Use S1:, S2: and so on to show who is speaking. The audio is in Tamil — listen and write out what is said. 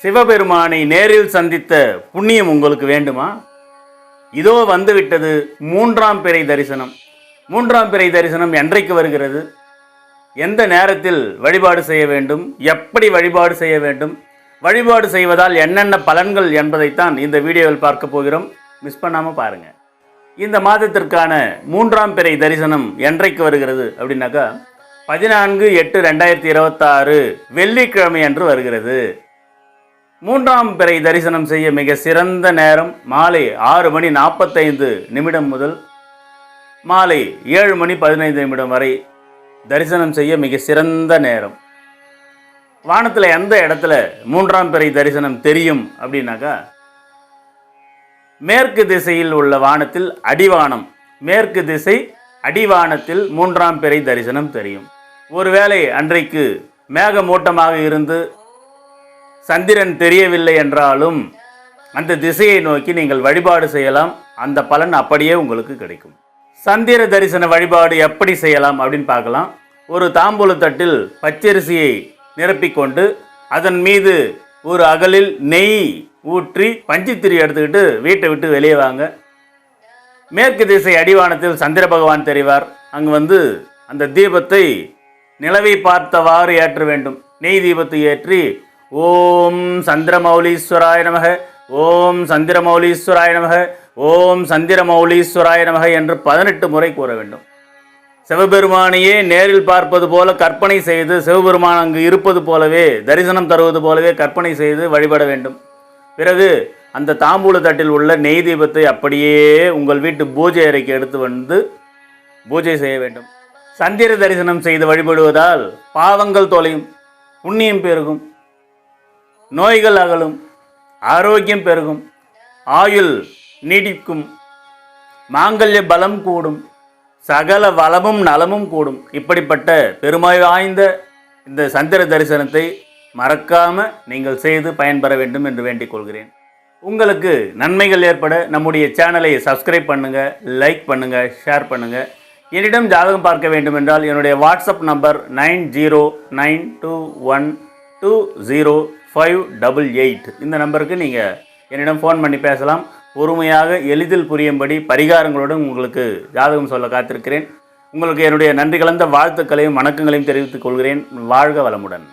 S1: சிவபெருமானை நேரில் சந்தித்த புண்ணியம் உங்களுக்கு வேண்டுமா? இதோ வந்துவிட்டது மூன்றாம் பிறை தரிசனம். மூன்றாம் பிறை தரிசனம் என்றைக்கு வருகிறது? எந்த நேரத்தில் வழிபாடு செய்ய வேண்டும்? எப்படி வழிபாடு செய்ய வேண்டும்? வழிபாடு செய்வதால் என்னென்ன பலன்கள் என்பதைத்தான் இந்த வீடியோவில் பார்க்க போகிறோம். மிஸ் பண்ணாமல் பாருங்கள். இந்த மாதத்திற்கான மூன்றாம் பிறை தரிசனம் என்றைக்கு வருகிறது அப்படின்னாக்கா 14/8/2026 வெள்ளிக்கிழமை அன்று வருகிறது. மூன்றாம் பிறை தரிசனம் செய்ய மிக சிறந்த நேரம் மாலை 6:45 முதல் மாலை 7:15 வரை தரிசனம் செய்ய மிக சிறந்த நேரம். வானத்தில் எந்த இடத்துல மூன்றாம் பிறை தரிசனம் தெரியும் அப்படின்னாக்கா, மேற்கு திசையில் உள்ள வானத்தில் அடிவானம், மேற்கு திசை அடிவானத்தில் மூன்றாம் பிறை தரிசனம் தெரியும். ஒருவேளை அன்றைக்கு மேகமூட்டமாக இருந்து சந்திரன் தெரியவில்லை என்றாலும் அந்த திசையை நோக்கி நீங்கள் வழிபாடு செய்யலாம். அந்த பலன் அப்படியே உங்களுக்கு கிடைக்கும். சந்திர தரிசன வழிபாடு எப்படி செய்யலாம் அப்படின்னு பார்க்கலாம். ஒரு தாம்பூல தட்டில் பச்சரிசியை நிரப்பிக்கொண்டு அதன் மீது ஒரு அகலில் நெய் ஊற்றி பஞ்சுத்திரி எடுத்துக்கிட்டு வீட்டை விட்டு வெளியே வாங்க. மேற்கு திசை அடிவானத்தில் சந்திர பகவான் தெரிவார். அங்கு அந்த தீபத்தை நிலவை பார்த்தவாறு ஏற்ற வேண்டும். நெய் தீபத்தை ஏற்றி ஓம் சந்திரமௌலீஸ்வராய நமக, ஓம் சந்திரமௌலீஸ்வராய நமக, ஓம் சந்திரமௌலீஸ்வராய நமக என்று 18 முறை கூற வேண்டும். சிவபெருமானையே நேரில் பார்ப்பது போல கற்பனை செய்து, சிவபெருமான் அங்கு இருப்பது போலவே தரிசனம் தருவது போலவே கற்பனை செய்து வழிபட வேண்டும். பிறகு அந்த தாம்பூல தட்டில் உள்ள நெய் தீபத்தை அப்படியே உங்கள் வீட்டு பூஜை அறைக்கு எடுத்து வந்து பூஜை செய்ய வேண்டும். சந்திர தரிசனம் செய்து வழிபடுவதால் பாவங்கள் தொலையும், புண்ணியம் பெருகும், நோய்கள் அகலும், ஆரோக்கியம் பெருகும், ஆயுள் நீடிக்கும், மாங்கல்ய பலம் கூடும், சகல வளமும் நலமும் கூடும். இப்படிப்பட்ட பெருமை வாய்ந்த இந்த சந்திர தரிசனத்தை மறக்காமல் நீங்கள் செய்து பயன்பெற வேண்டும் என்று வேண்டிக் கொள்கிறேன். உங்களுக்கு நன்மைகள் ஏற்பட நம்முடைய சேனலை சப்ஸ்கிரைப் பண்ணுங்கள், லைக் பண்ணுங்கள், ஷேர் பண்ணுங்கள். என்னிடம் ஜாதகம் பார்க்க வேண்டும் என்றால் என்னுடைய வாட்ஸ்அப் நம்பர் 9092120588. இந்த நம்பருக்கு நீங்கள் என்னிடம் ஃபோன் பண்ணி பேசலாம். பொறுமையாக எளிதில் புரியும்படி பரிகாரங்களுடன் உங்களுக்கு ஜாதகம் சொல்ல காத்திருக்கிறேன். உங்களுக்கு என்னுடைய நன்றி கலந்த வாழ்த்துக்களையும் வணக்கங்களையும் தெரிவித்துக் கொள்கிறேன். வாழ்க வளமுடன்.